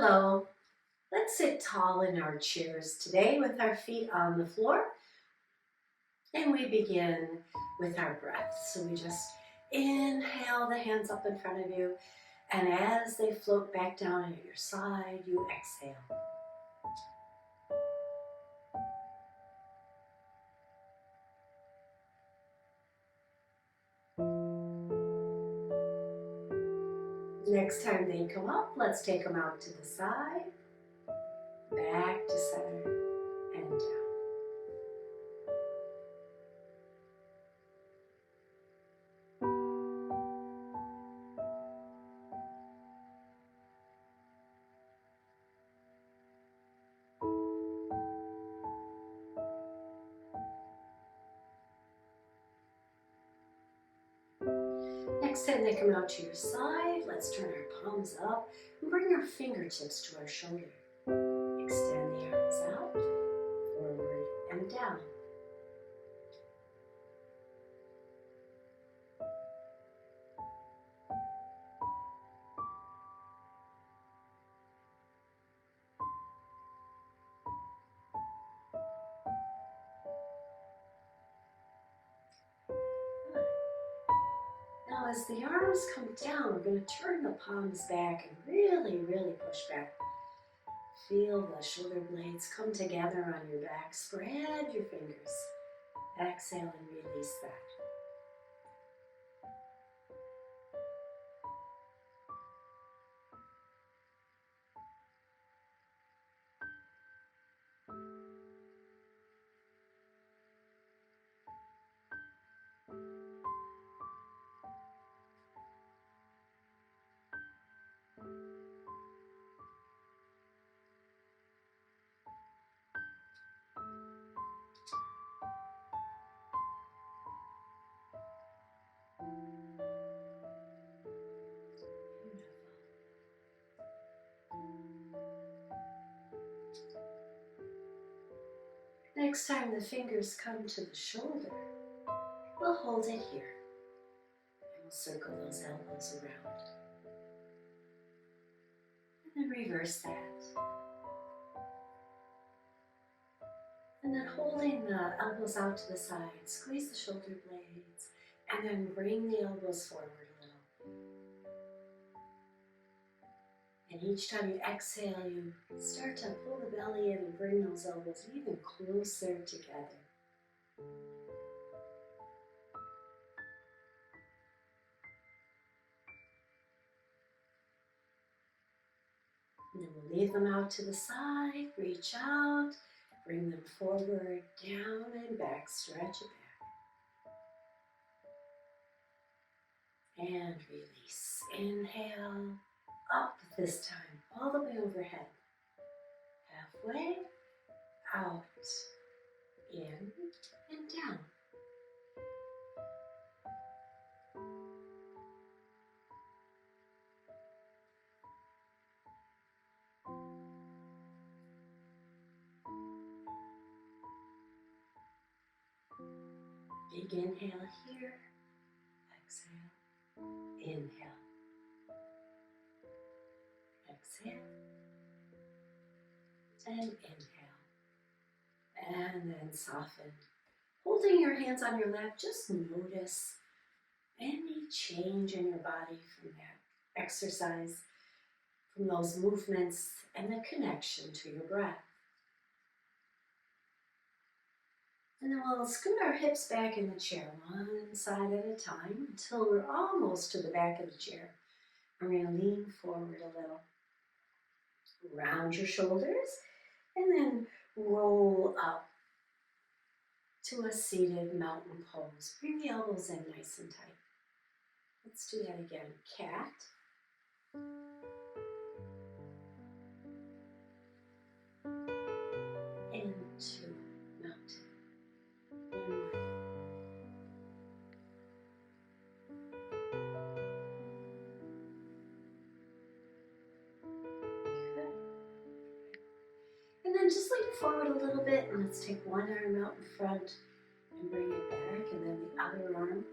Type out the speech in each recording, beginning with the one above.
Hello. Let's sit tall in our chairs today with our feet on the floor. And we begin with our breath. So we just inhale the hands up in front of you. And as they float back down at your side, you exhale. Next time they come up, let's take them out to the side, back to center, and down. Next time they come out to your side, let's turn our palms up and bring our fingertips to our shoulder. Extend the arms out, forward and down. Now as the arms come down, we're going to turn the palms back and really push back. Feel the shoulder blades come together on your back. Spread your fingers. Exhale and release that. Next time the fingers come to the shoulder, we'll hold it here. And we'll circle those elbows around. And then reverse that. And then holding the elbows out to the side, squeeze the shoulder blades, and then bring the elbows forward a little. And each time you exhale, you start to pull the belly in and bring those elbows even closer together. And then we'll leave them out to the side, reach out, bring them forward, down and back, stretch it back. And release. Inhale, up this time, all the way overhead. Halfway, out, in, and down. Big inhale here, exhale, inhale, exhale, and inhale, and then soften. Holding your hands on your lap, just notice any change in your body from that exercise, from those movements, and the connection to your breath. And then we'll scoot our hips back in the chair, one side at a time, until we're almost to the back of the chair. We're going to lean forward a little. Round your shoulders, and then roll up to a seated mountain pose. Bring the elbows in nice and tight. Let's do that again. Cat. Into mountain. One more. Good. And then just lean forward a little bit, and let's take one arm out in front and bring it back, and then the other arm.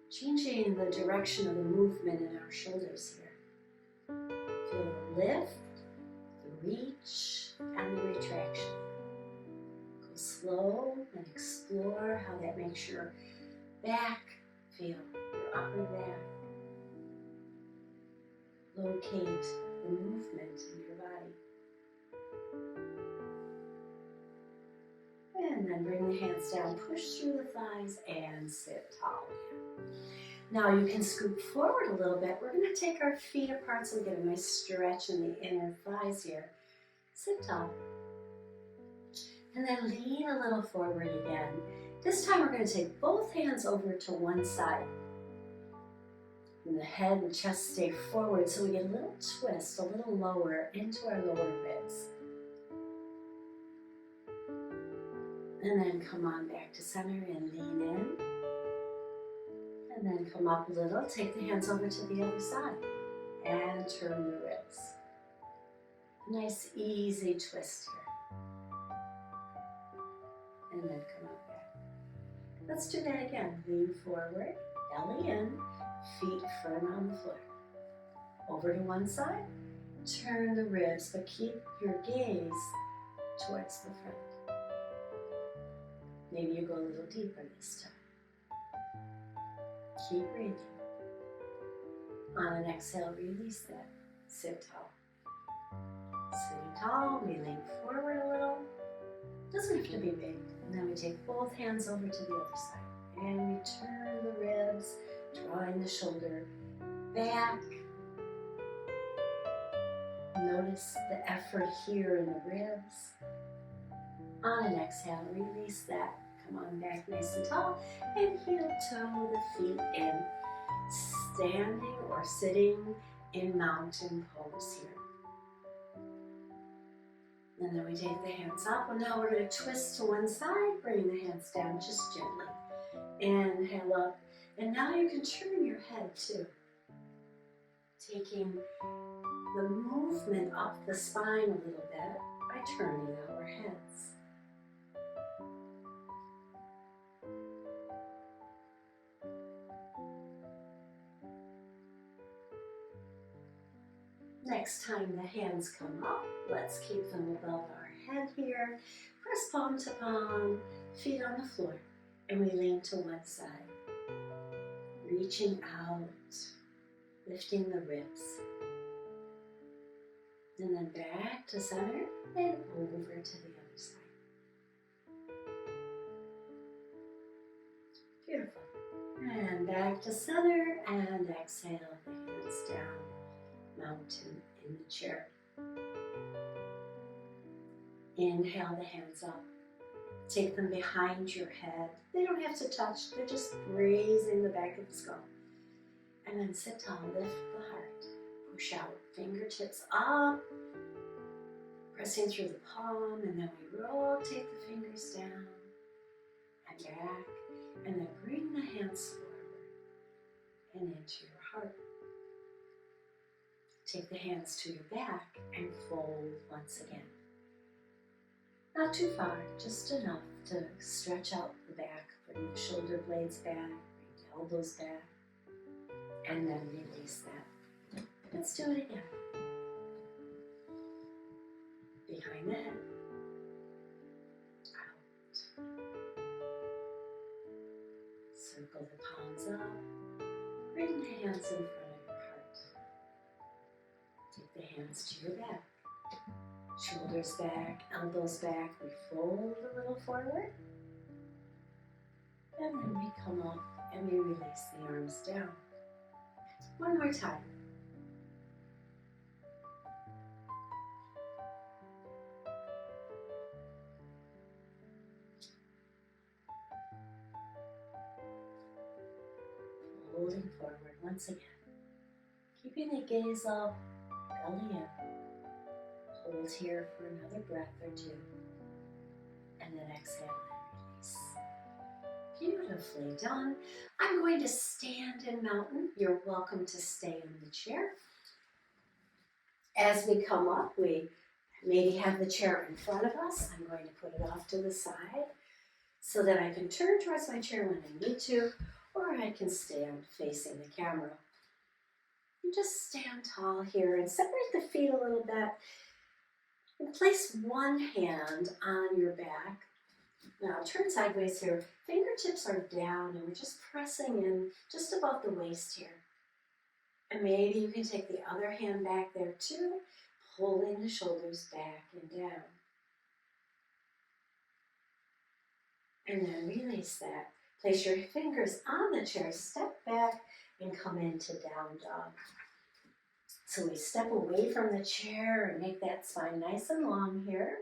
Changing the direction of the movement in our shoulders here. Feel a lift reach and the retraction. Go slow and explore how that makes your back feel, your upper back. Locate the movement in your body. And then bring the hands down, push through the thighs, and sit tall again. Now you can scoop forward a little bit. We're going to take our feet apart so we get a nice stretch in the inner thighs here. Sit tall. And then lean a little forward again. This time we're going to take both hands over to one side. And the head and chest stay forward so we get a little twist, a little lower into our lower ribs. And then come on back to center and lean in. And then come up a little, take the hands over to the other side. And turn the ribs. Nice easy twist here. And then come up back. Let's do that again. Lean forward, belly in, feet firm on the floor. Over to one side, turn the ribs, but keep your gaze towards the front. Maybe you go a little deeper this time. Keep breathing. On an exhale, release that. Sit tall. Sitting tall, we lean forward a little. Doesn't have to be big. And then we take both hands over to the other side. And we turn the ribs, drawing the shoulder back. Notice the effort here in the ribs. On an exhale, release that. Come on back nice and tall. And heel toe the feet in. Standing or sitting in mountain pose here. And then we take the hands up. And now we're going to twist to one side. Bring the hands down just gently. Inhale up. And now you can turn your head too. Taking the movement up the spine a little bit by turning our heads. Next time the hands come up, let's keep them above our head here. Press palm to palm, feet on the floor, and we lean to one side. Reaching out, lifting the ribs. And then back to center and over to the other side. Beautiful. And back to center and exhale the hands down. Mountain in the chair. Inhale the hands up. Take them behind your head. They don't have to touch. They're just grazing the back of the skull. And then sit tall. Lift the heart. Push out. Fingertips up. Pressing through the palm. And then we rotate the fingers down and back. And then bring the hands forward and into your heart. Take the hands to your back and fold once again. Not too far, just enough to stretch out the back. Bring the shoulder blades back, bring the elbows back, and then release that. Let's do it again. Behind the head. Out. Circle the palms up. Bring the hands in front of your heart. Take the hands to your back. Shoulders back, elbows back. We fold a little forward. And then we come up and we release the arms down. One more time. Holding forward once again. Keeping the gaze up, belly in. Hold here for another breath or two. And then exhale and release. Beautifully done. I'm going to stand in mountain. You're welcome to stay in the chair. As we come up, we maybe have the chair in front of us. I'm going to put it off to the side so that I can turn towards my chair when I need to, or I can stand facing the camera. And just stand tall here and separate the feet a little bit. And place one hand on your back. Now turn sideways here. Fingertips are down and we're just pressing in just above the waist here. And maybe you can take the other hand back there too, pulling the shoulders back and down. And then release that. Place your fingers on the chair, step back and come into down dog. So we step away from the chair and make that spine nice and long here.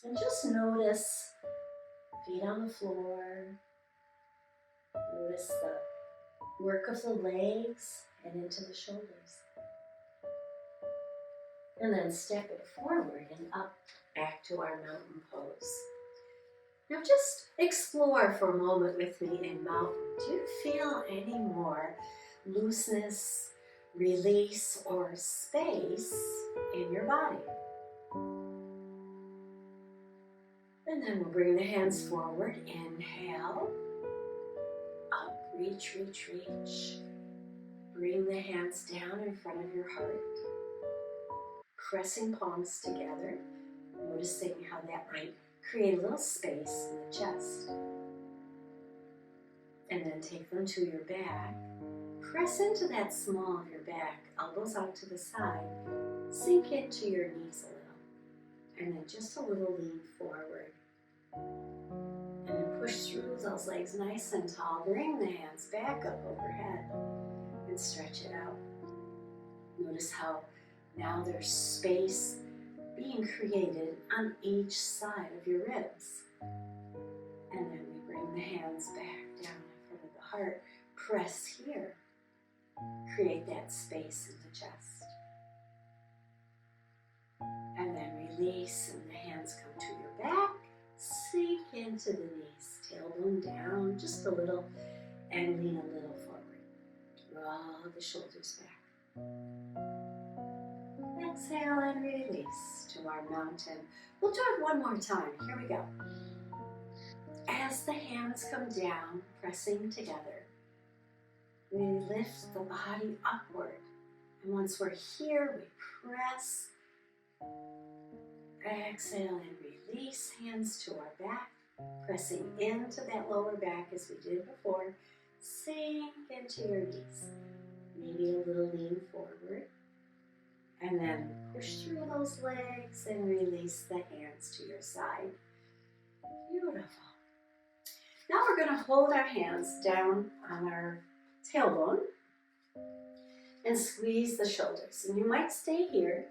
And just notice feet on the floor. Notice the work of the legs and into the shoulders. And then step it forward and up back to our mountain pose. Now just explore for a moment with me in mountain. Do you feel any more looseness, release, or space in your body? And then we'll bring the hands forward. Inhale. Up, reach, reach, reach. Bring the hands down in front of your heart. Pressing palms together. Noticing how that might create a little space in the chest. And then take them to your back. Press into that small of your back, elbows out to the side. Sink into your knees a little. And then just a little lean forward. And then push through those legs nice and tall. Bring the hands back up overhead and stretch it out. Notice how now there's space being created on each side of your ribs. And then we bring the hands back down in front of the heart. Press here. Create that space in the chest. And then release and the hands come to your back. Sink into the knees. Tailbone down just a little and lean a little forward. Draw the shoulders back. Exhale and release to our mountain. We'll do it one more time. Here we go. As the hands come down, pressing together, we lift the body upward. And once we're here, we press. Exhale and release, hands to our back. Pressing into that lower back as we did before. Sink into your knees. Maybe a little lean forward. And then push through those legs and release the hands to your side. Beautiful. Now we're going to hold our hands down on our tailbone and squeeze the shoulders. And you might stay here.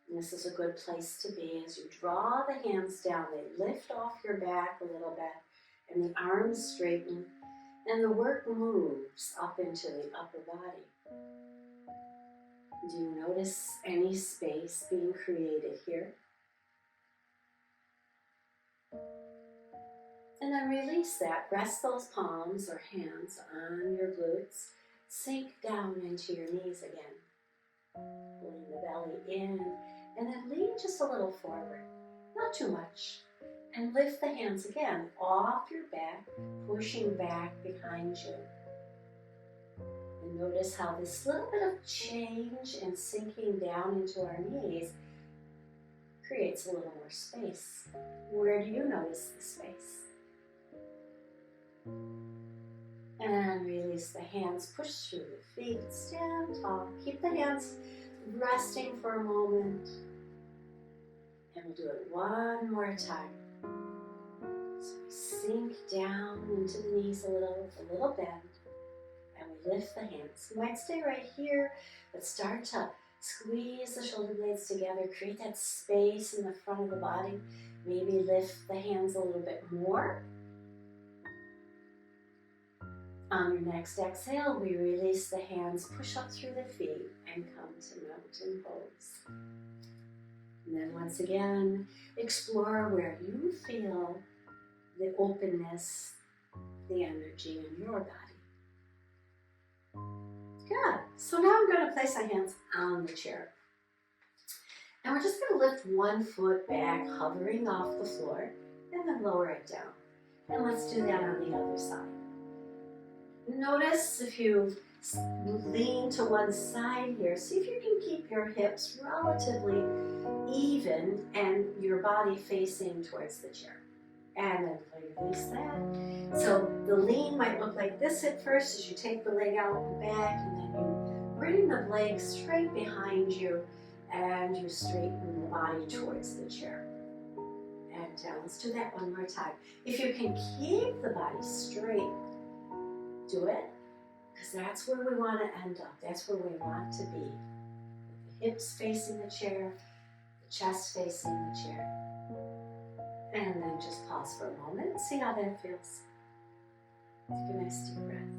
And this is a good place to be. As you draw the hands down, they lift off your back a little bit and the arms straighten and the work moves up into the upper body. Do you notice any space being created here? And then release that. Rest those palms or hands on your glutes. Sink down into your knees again. Pulling the belly in. And then lean just a little forward. Not too much. And lift the hands again off your back, pushing back behind you. And notice how this little bit of change and sinking down into our knees creates a little more space. Where do you notice the space? And release the hands, push through the feet, stand tall. Keep the hands resting for a moment. And we'll do it one more time. So we sink down into the knees a little bend. And we lift the hands. You might stay right here, but start to squeeze the shoulder blades together. Create that space in the front of the body. Maybe lift the hands a little bit more. On your next exhale, we release the hands, push up through the feet, and come to mountain pose. And then once again, explore where you feel the openness, the energy in your body. Good. So now I'm going to place our hands on the chair. And we're just going to lift one foot back, hovering off the floor, and then lower it down. And let's do that on the other side. Notice if you've Lean to one side here. See if you can keep your hips relatively even and your body facing towards the chair. And then release that. So the lean might look like this at first as you take the leg out and back, and then you bring the leg straight behind you and you straighten the body towards the chair. And down. Let's do that one more time. If you can keep the body straight, do it, because that's where we want to end up. That's where we want to be. The hips facing the chair, the chest facing the chair. And then just pause for a moment and see how that feels. Take a nice deep breath.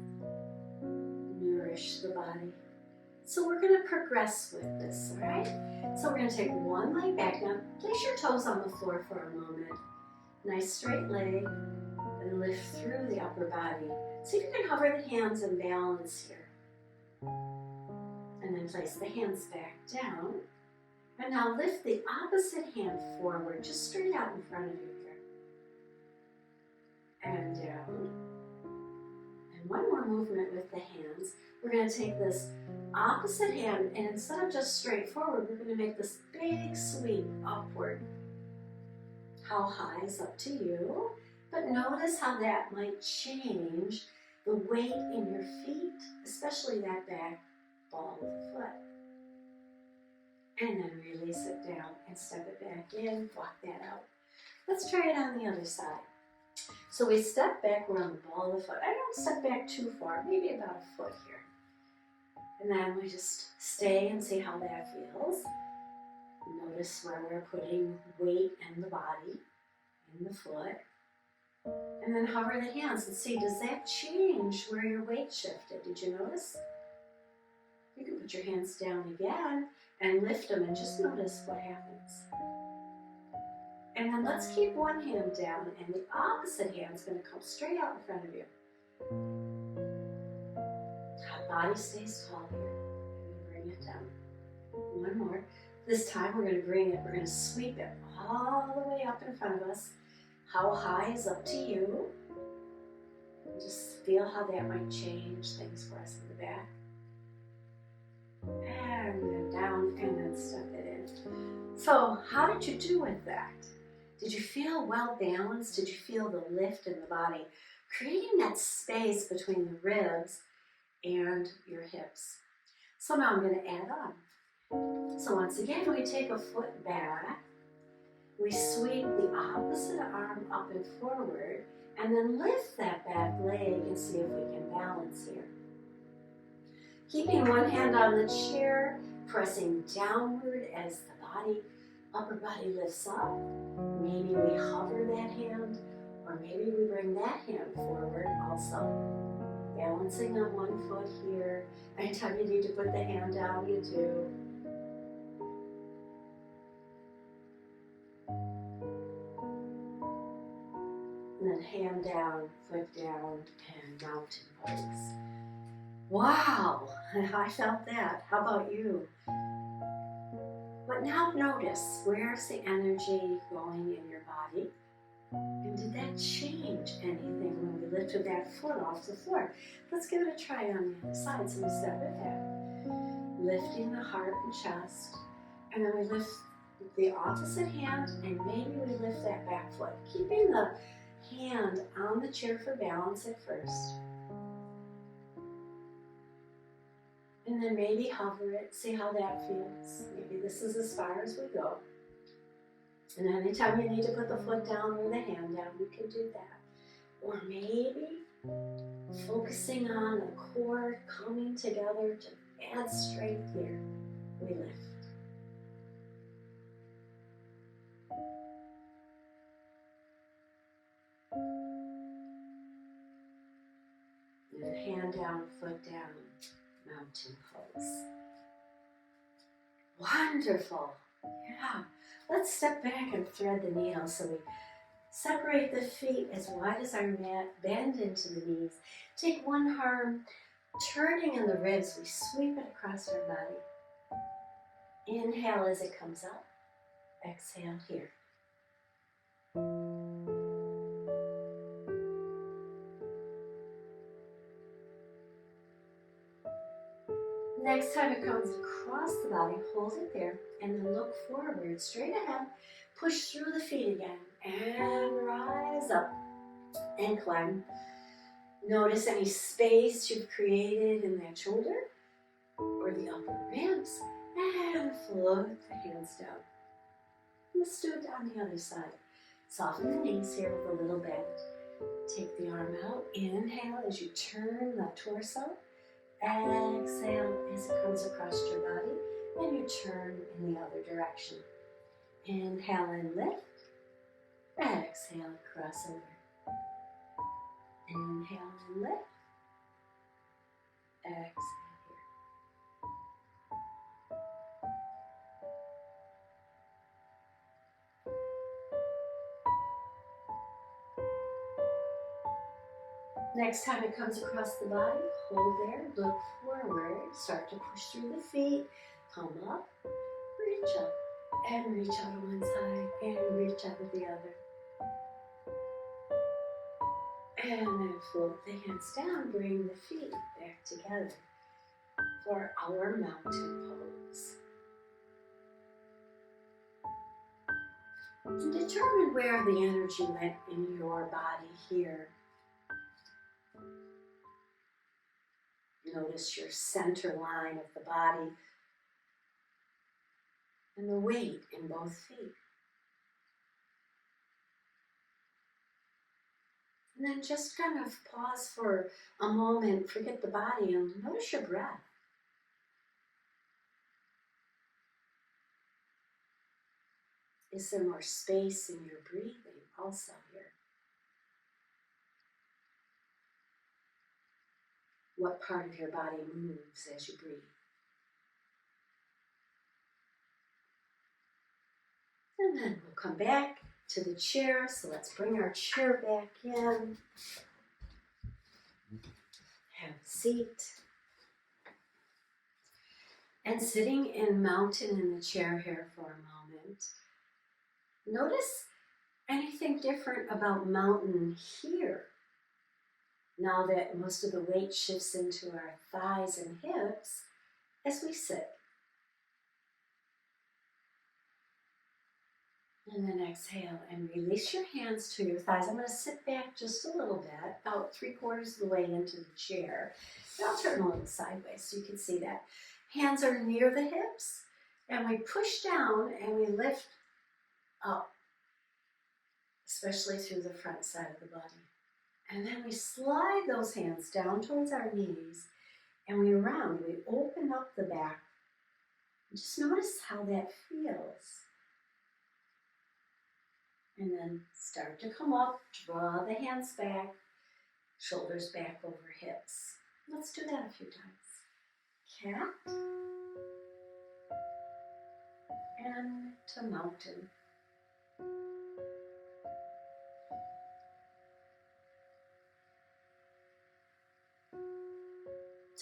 Nourish the body. So we're going to progress with this, all right? So we're going to take one leg back. Now, place your toes on the floor for a moment. Nice straight leg. And lift through the upper body. See if you can hover the hands and balance here. And then place the hands back down. And now lift the opposite hand forward, just straight out in front of you here. And down. And one more movement with the hands. We're going to take this opposite hand, and instead of just straight forward, we're going to make this big sweep upward. How high is up to you, but notice how that might change the weight in your feet, especially that back ball of the foot. And then release it down and step it back in, walk that out. Let's try it on the other side. So we step back, we're on the ball of the foot. I don't step back too far, maybe about a foot here. And then we just stay and see how that feels. Notice where we're putting weight in the body, in the foot. And then hover the hands and see, does that change where your weight shifted? Did you notice? You can put your hands down again and lift them and just notice what happens. And then let's keep one hand down and the opposite hand is going to come straight out in front of you. Body stays tall here. And bring it down. One more. This time we're going to sweep it all the way up in front of us. How high is up to you. And just feel how that might change things for us in the back. And then down and then step it in. So how did you do with that? Did you feel well balanced? Did you feel the lift in the body? Creating that space between the ribs and your hips. So now I'm going to add on. So once again, we take a foot back. We sweep the opposite arm up and forward, and then lift that back leg and see if we can balance here. Keeping one hand on the chair, pressing downward as the upper body lifts up. Maybe we hover that hand, or maybe we bring that hand forward also. Balancing on one foot here. Anytime you need to put the hand down, you do. And then hand down, foot down, and mountain pose. Wow, I felt that. How about you? But now notice, where's the energy going in your body? And did that change anything when we lifted that foot off the floor? Let's give it a try on the other side. So we step it back. Lifting the heart and chest. And then we lift the opposite hand, and maybe we lift that back foot. Keeping the hand on the chair for balance at first. And then maybe hover it, see how that feels. Maybe this is as far as we go. And anytime you need to put the foot down or the hand down, you can do that. Or maybe focusing on the core coming together to add strength here. We lift. And hand down, foot down, mountain pose. Wonderful. Yeah. Let's step back and thread the needle. So we separate the feet as wide as our mat, bend into the knees. Take one arm, turning in the ribs, we sweep it across our body. Inhale as it comes up. Exhale here. Next time it comes across the body, hold it there and then look forward, straight ahead. Push through the feet again and rise up and climb. Notice any space you've created in that shoulder or the upper ribs, and float the hands down. Let's do it on the other side. Soften the knees here with a little bend. Take the arm out. Inhale as you turn the torso. Exhale as it comes across your body, and you turn in the other direction. Inhale and lift. Exhale, cross over. Inhale and lift. Exhale here. Next time it comes across the body, hold there, look forward, start to push through the feet, come up, reach up, and reach out to one side, and reach out to the other. And then float the hands down, bring the feet back together for our mountain pose. And determine where the energy went in your body here. Notice your center line of the body and the weight in both feet. And then just kind of pause for a moment, forget the body, and notice your breath. Is there more space in your breathing also here? What part of your body moves as you breathe? And then we'll come back to the chair. So let's bring our chair back in. Have a seat. And sitting in mountain in the chair here for a moment. Notice anything different about mountain here. Now that most of the weight shifts into our thighs and hips as we sit. And then exhale and release your hands to your thighs. I'm going to sit back just a little bit, about 3/4 of the way into the chair. And I'll turn a little sideways so you can see that. Hands are near the hips, and we push down and we lift up, especially through the front side of the body. And then we slide those hands down towards our knees, and we round, we open up the back. Just notice how that feels. And then start to come up, draw the hands back, shoulders back over hips. Let's do that a few times. Cat. And to mountain.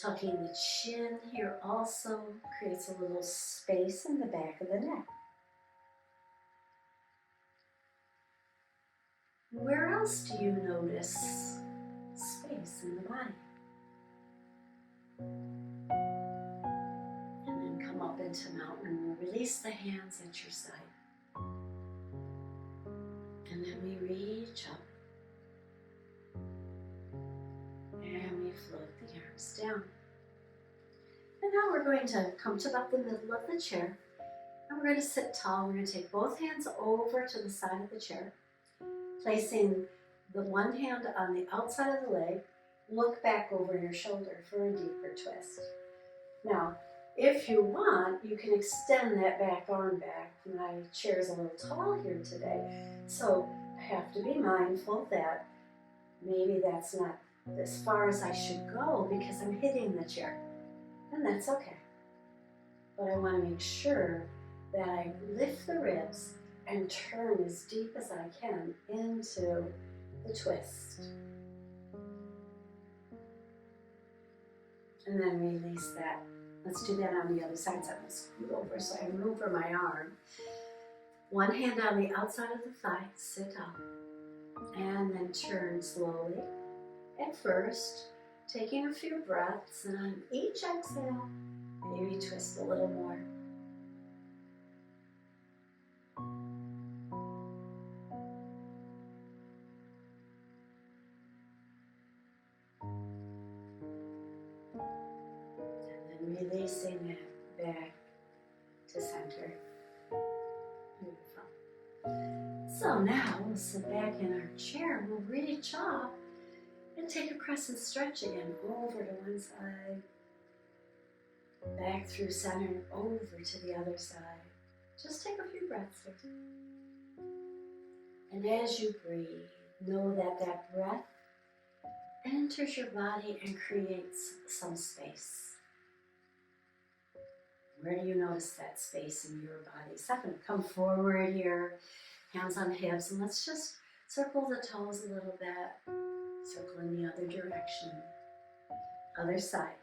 Tucking the chin here also creates a little space in the back of the neck. Where else do you notice space in the body? And then come up into mountain. Release the hands at your side. And then we reach up. And we float the arms down. And now we're going to come to about the middle of the chair. And we're going to sit tall. We're going to take both hands over to the side of the chair. Placing the one hand on the outside of the leg, look back over your shoulder for a deeper twist. Now, if you want, you can extend that back arm back. My chair is a little tall here today, so I have to be mindful that maybe that's not as far as I should go because I'm hitting the chair, and that's okay. But I want to make sure that I lift the ribs and turn as deep as I can into the twist. And then release that. Let's do that on the other side. So I'm going to scoot over so I have room for my arm. One hand on the outside of the thigh, sit up. And then turn slowly. At first, Taking a few breaths, and on each exhale, maybe twist a little more. And then releasing it back to center. Beautiful. So now we'll sit back in our chair, we'll reach up and take a crescent stretch again, over to one side, back through center, over to the other side. Just take a few breaths here. And as you breathe, know that that breath enters your body and creates some space. Where do you notice that space in your body? Second, come forward here, hands on hips, and let's just circle the toes a little bit. Circle in the other direction. Other side.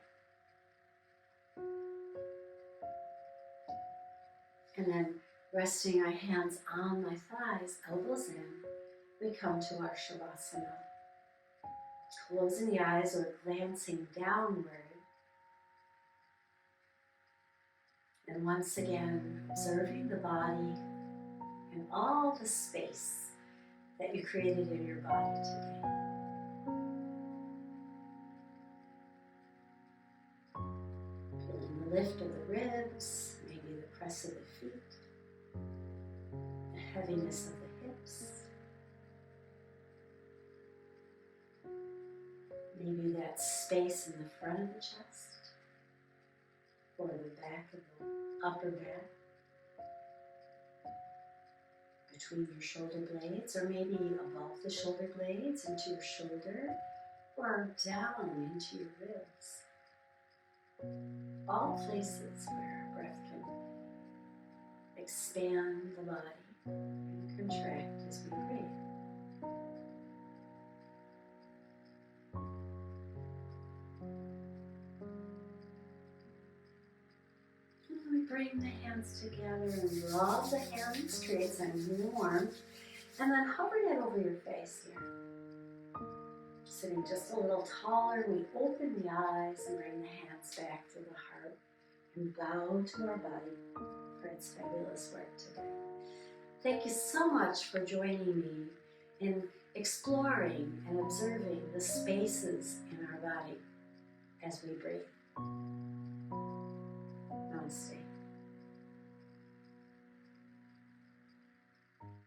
And then resting our hands on my thighs, elbows in, we come to our Savasana. Closing the eyes or glancing downward. And once again, observing the body and all the space that you created in your body today. Feeling the lift of the ribs, maybe the press of the feet, the heaviness of the hips, maybe that space in the front of the chest, or the back of the upper back, between your shoulder blades, or maybe above the shoulder blades into your shoulder, or down into your ribs. All places where our breath can expand the body and contract as we breathe. And then we bring the hands together and rub the hands, create some warmth, and then hover it over your face here. Sitting just a little taller, we open the eyes and bring the hands back to the heart and bow to our body for its fabulous work today. Thank you so much for joining me in exploring and observing the spaces in our body as we breathe.